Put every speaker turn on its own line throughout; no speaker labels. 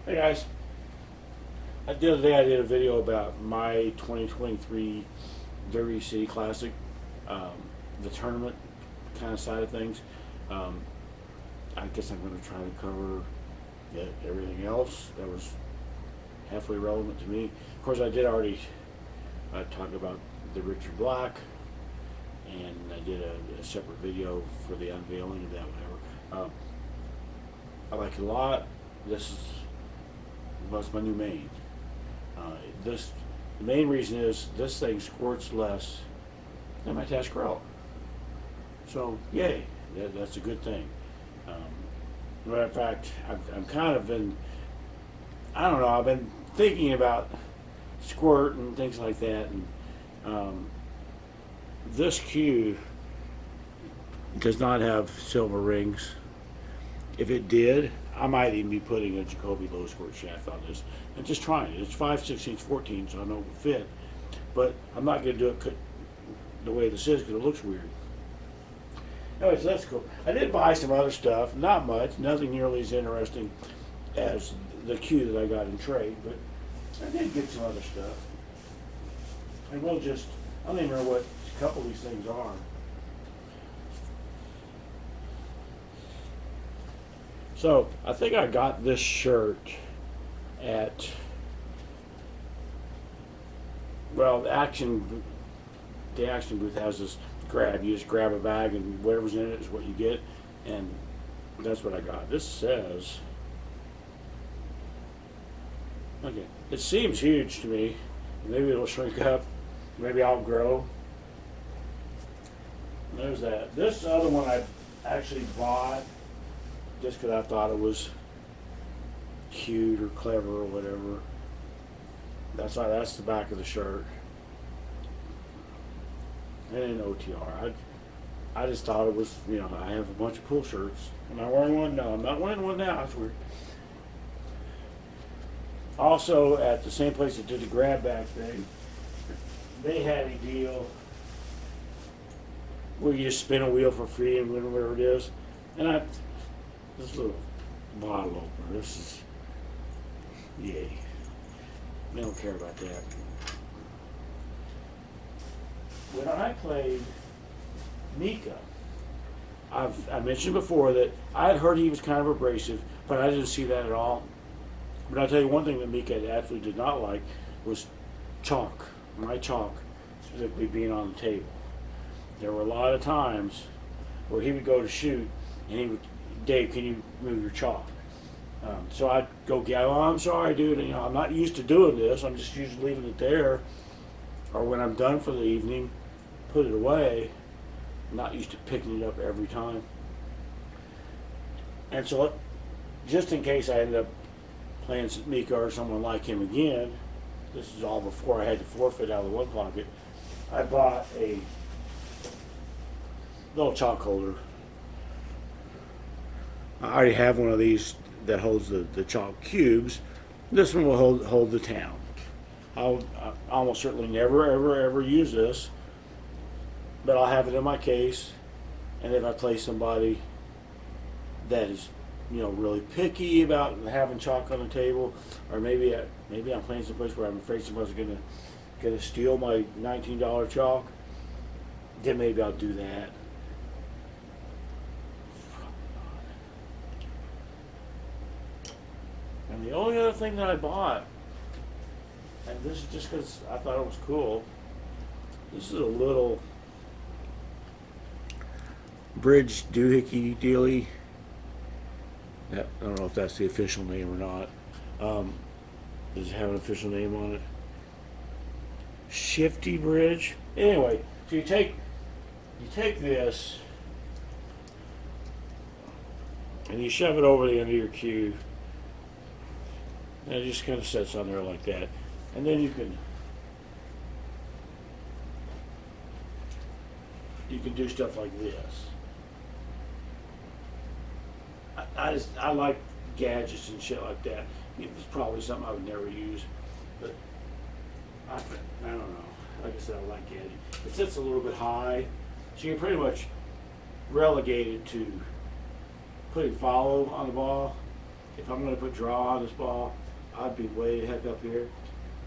Hey guys, the other day I did a video about my 2023 DCC Classic, um, the tournament kind of side of things. Um, I guess I'm going to try to cover everything else that was halfway relevant to me. Of course, I did already talk about the Richard Black, and I did a separate video for the unveiling of that, whatever. I like it a lot. This is what's my new main. The main reason is this thing squirts less than my Tascarella. So yay, that's a good thing. Matter of fact, I'm kind of been, I don't know, I've been thinking about squirt and things like that, and this cue does not have silver rings. If it did, I might even be putting a Jacoby low squirt shaft on this and just trying it. It's 5/16, 14, so I know it will fit. But I'm not going to do it the way this is because it looks weird. Anyways, that's cool. I did buy some other stuff, not much, nothing nearly as interesting as the cue that I got in trade, but I did get some other stuff. And I don't even remember what a couple of these things are. So I think I got this shirt at, well, the action booth has this grab. You just grab a bag and whatever's in it is what you get, and that's what I got. This says, okay, it seems huge to me. Maybe it'll shrink up. Maybe I'll grow. There's that. This other one I actually bought just because I thought it was cute or clever or whatever. That's the back of the shirt. And an OTR. I just thought it was, I have a bunch of pool shirts. Am I wearing one? No, I'm not wearing one now. That's weird. Also, at the same place that did the grab bag thing, they had a deal where you just spin a wheel for free and win whatever it is. And this little bottle opener, this is, yay. I don't care about that. When I played Mika, I mentioned before that I had heard he was kind of abrasive, but I didn't see that at all. But I'll tell you one thing that Mika absolutely did not like was chalk. My chalk, specifically being on the table. There were a lot of times where he would go to shoot and he would, Dave, can you move your chalk? So I'd go, oh, I'm sorry, dude. I'm not used to doing this. I'm just used to leaving it there. Or when I'm done for the evening, put it away. I'm not used to picking it up every time. And so, just in case I end up playing Mika or someone like him again, this is all before I had to forfeit out of the one pocket, I bought a little chalk holder. I already have one of these that holds the chalk cubes. This one will hold the town. I'll almost certainly never, ever use this, but I'll have it in my case, and if I play somebody that is, really picky about having chalk on the table, or maybe I'm playing someplace where I'm afraid somebody's gonna steal my $19 chalk, then maybe I'll do that. And the only other thing that I bought, and this is just because I thought it was cool, this is a little bridge doohickey dealy. I don't know if that's the official name or not. Does it have an official name on it? Shifty bridge. Anyway, so you take this and you shove it over the end of your cue, and it just kind of sits on there like that. And then you can do stuff like this. I like gadgets and shit like that. It's probably something I would never use, but I don't know. Like I said, I like gadgets. It sits a little bit high, so you're pretty much relegated to putting follow on the ball if I'm going to put draw on this ball, I'd be way the heck up here.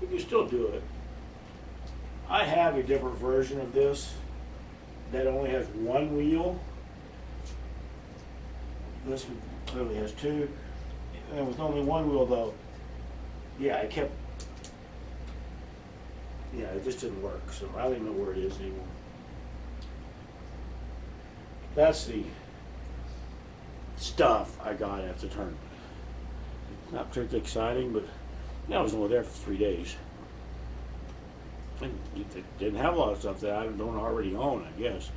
You can still do it. I have a different version of this that only has one wheel. This one clearly has two. And with only one wheel though, yeah, it just didn't work. So I don't even know where it is anymore. That's the stuff I got at the tournament. Not particularly exciting, but I was only there for 3 days. And it didn't have a lot of stuff that I don't already own, I guess.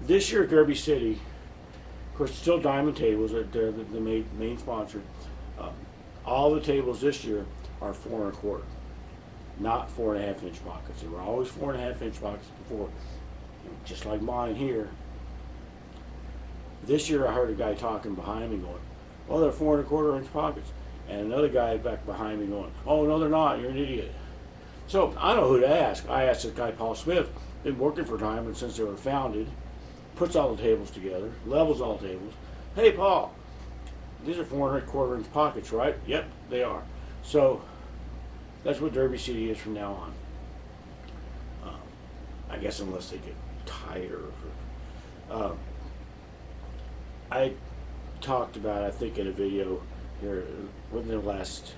This year at Derby City, of course, it's still Diamond Tables. They're the main sponsor. All the tables this year are 4 1/4, not 4.5 inch pockets. They were always 4.5 inch pockets before, just like mine here. This year I heard a guy talking behind me going, well, they're 4 1/4 inch pockets. And another guy back behind me going, oh, no, they're not. You're an idiot. So I don't know who to ask. I asked this guy, Paul Smith, been working for Diamond since they were founded, puts all the tables together, levels all the tables. Hey, Paul, these are 4 1/4 inch pockets, right? Yep, they are. So that's what Derby City is from now on. I guess unless they get tighter. I talked about, I think in a video here within the last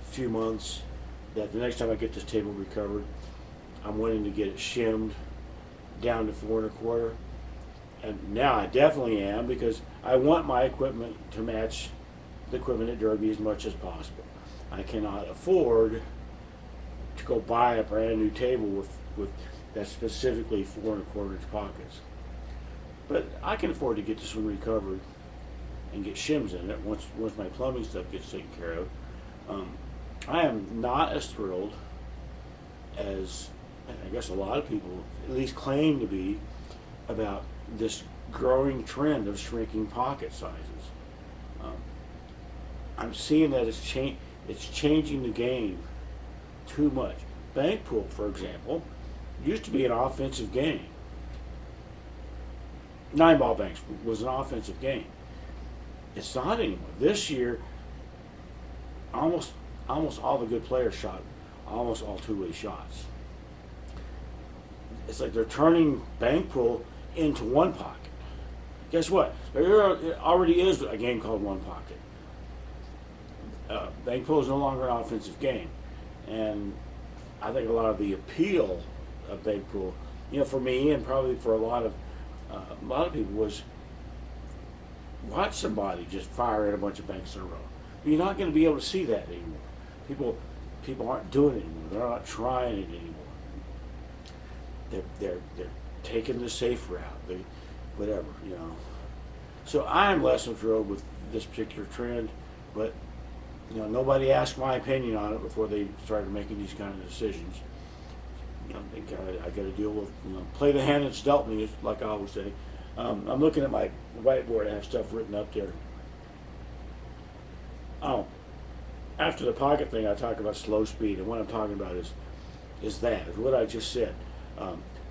few months, that the next time I get this table recovered, I'm wanting to get it shimmed down to 4 1/4. And now I definitely am, because I want my equipment to match the equipment at Derby as much as possible. I cannot afford to go buy a brand new table with that's specifically 4 1/4 inch pockets. But I can afford to get this one recovered and get shims in it once my plumbing stuff gets taken care of. I am not as thrilled as I guess a lot of people at least claim to be about this growing trend of shrinking pocket sizes. I'm seeing that it's changing the game too much. Bank pool, for example, used to be an offensive game. 9-ball banks was an offensive game. It's not anymore. This year, almost all the good players shot almost all two-way shots. It's like they're turning bank pool into one pocket. Guess what? There already is a game called one pocket. Bank pool is no longer an offensive game, and I think a lot of the appeal of bank pool, for me and probably for a lot of people, was watch somebody just fire at a bunch of banks in a row. But you're not going to be able to see that anymore. People aren't doing it anymore. They're not trying it anymore. They're taking the safe route. Whatever. So I'm less thrilled with this particular trend, but nobody asked my opinion on it before they started making these kind of decisions. I got to deal with, play the hand that's dealt me, like I always say. I'm looking at my whiteboard. I have stuff written up there. Oh, after the pocket thing, I talk about slow speed, and what I'm talking about is what I just said.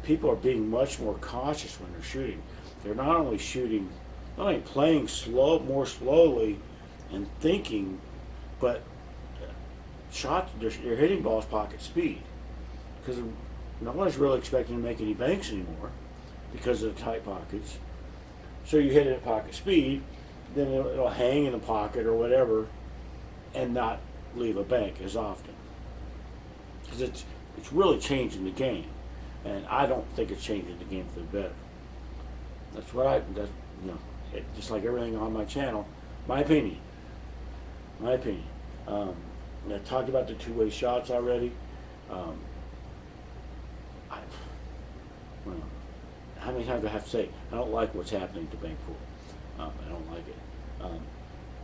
People are being much more cautious when they're shooting. They're not only playing more slowly and thinking, but you're hitting balls pocket speed, because no one's really expecting to make any banks anymore because of the tight pockets. So you hit it at pocket speed, then it'll hang in the pocket or whatever and not leave a bank as often, because it's really changing the game, and I don't think it's changing the game for the better. Just like everything on my channel, my opinion. I talked about the two-way shots already. How many times do I have to say, I don't like what's happening to bank pool. I don't like it.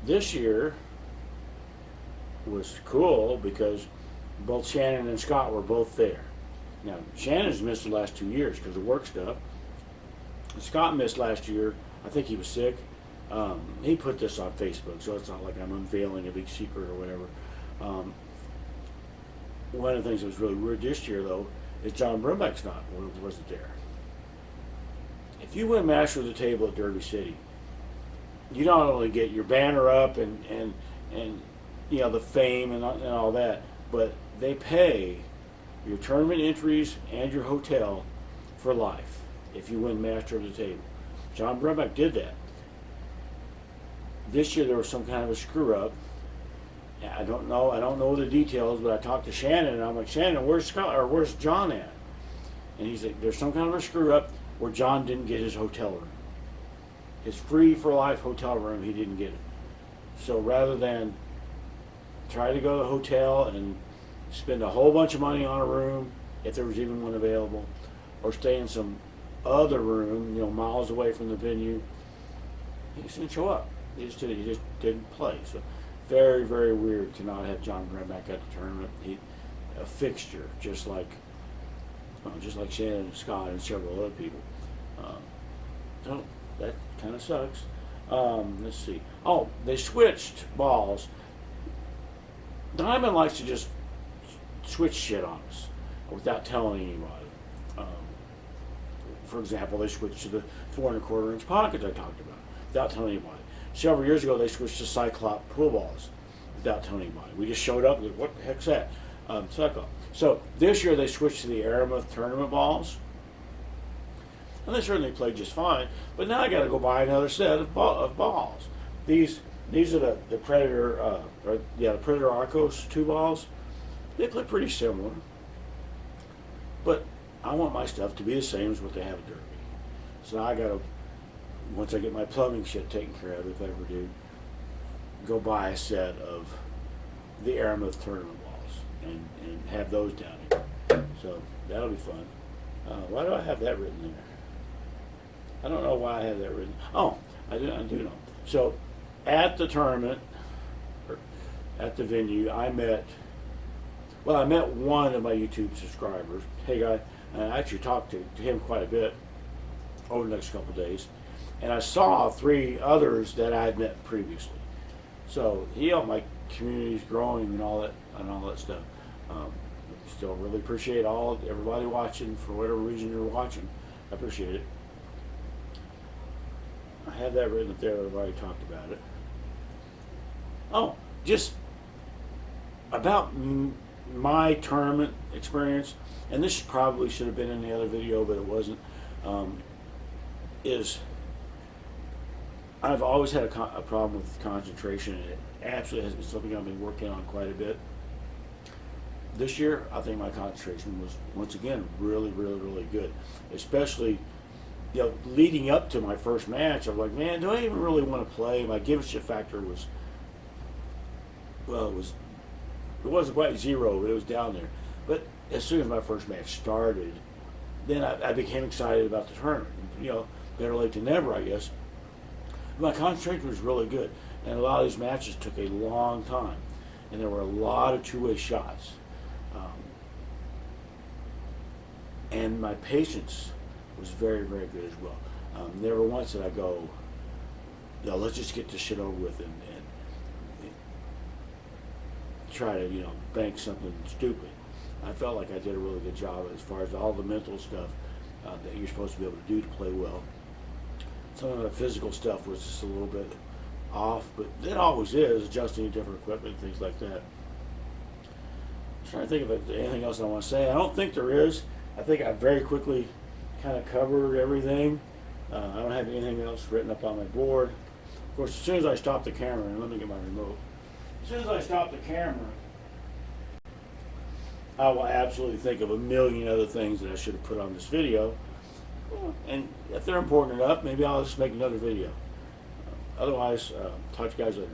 This year was cool because both Shannon and Scott were both there. Now, Shannon's missed the last 2 years because of work stuff. Scott missed last year. I think he was sick. He put this on Facebook, so it's not like I'm unveiling a big secret or whatever. One of the things that was really weird this year, though, is John Brumback's wasn't there. If you win Master of the Table at Derby City, you not only get your banner up and you know, the fame and all that, but they pay your tournament entries and your hotel for life if you win Master of the Table. John Brumback did that. This year there was some kind of a screw up. I don't know the details, but I talked to Shannon and I'm like, Shannon, where's Scott or where's John at? And he's like, there's some kind of a screw up where John didn't get his hotel room. His free for life hotel room, he didn't get it. So rather than try to go to the hotel and spend a whole bunch of money on a room, if there was even one available, or stay in some other room, you know, miles away from the venue, he just didn't show up. He just didn't play. So very, very weird to not have John Brumback at the tournament. A fixture, just like Shannon and Scott and several other people. So that kind of sucks. Let's see. Oh, they switched balls. Diamond likes to just switch shit on us without telling anybody. For example, they switched to the 4 1/4 inch pockets I talked about without telling anybody. Several years ago, they switched to Cyclop pool balls without telling anybody. We just showed up and what the heck's that? Cyclop. So this year they switched to the Aramouth tournament balls. And they certainly played just fine, but now I got to go buy another set of balls. These are the Predator, the Predator Arcos 2 balls. They play pretty similar, but I want my stuff to be the same as what they have at Derby. So now I got to, once I get my plumbing shit taken care of, if I ever do, go buy a set of the Aramouth tournament balls and have those down here. So that'll be fun. Why do I have that written there? I don't know why I have that written. Oh, I do know. So at the tournament, or at the venue, I met one of my YouTube subscribers. Hey guy, and I actually talked to him quite a bit over the next couple of days. And I saw 3 others that I had met previously. So, you know, my community's growing and all that stuff. Still really appreciate everybody watching for whatever reason you're watching. I appreciate it. I have that written up there. I've already talked about it. Oh, just about my tournament experience, and this probably should have been in the other video, but it wasn't, is I've always had a problem with concentration, and it absolutely has been something I've been working on quite a bit. This year, I think my concentration was, once again, really, really, really good. Especially, you know, leading up to my first match, I'm like, man, do I even really want to play? My give a shit factor was, well, it wasn't quite 0, but it was down there. But as soon as my first match started, then I became excited about the tournament. You know, better late than never, I guess. My concentration was really good, and a lot of these matches took a long time, and there were a lot of two-way shots. And my patience was very, very good as well. Never once did I go, no, let's just get this shit over with and try to, you know, bank something stupid. I felt like I did a really good job as far as all the mental stuff that you're supposed to be able to do to play well. Some of the physical stuff was just a little bit off, but it always is, adjusting to different equipment, things like that. I'm trying to think if there's anything else I want to say. I don't think there is. I think I very quickly kind of covered everything. I don't have anything else written up on my board. Of course, as soon as I stop the camera, and let me get my remote. As soon as I stop the camera, I will absolutely think of a million other things that I should have put on this video. And if they're important enough, maybe I'll just make another video. Otherwise, talk to you guys later.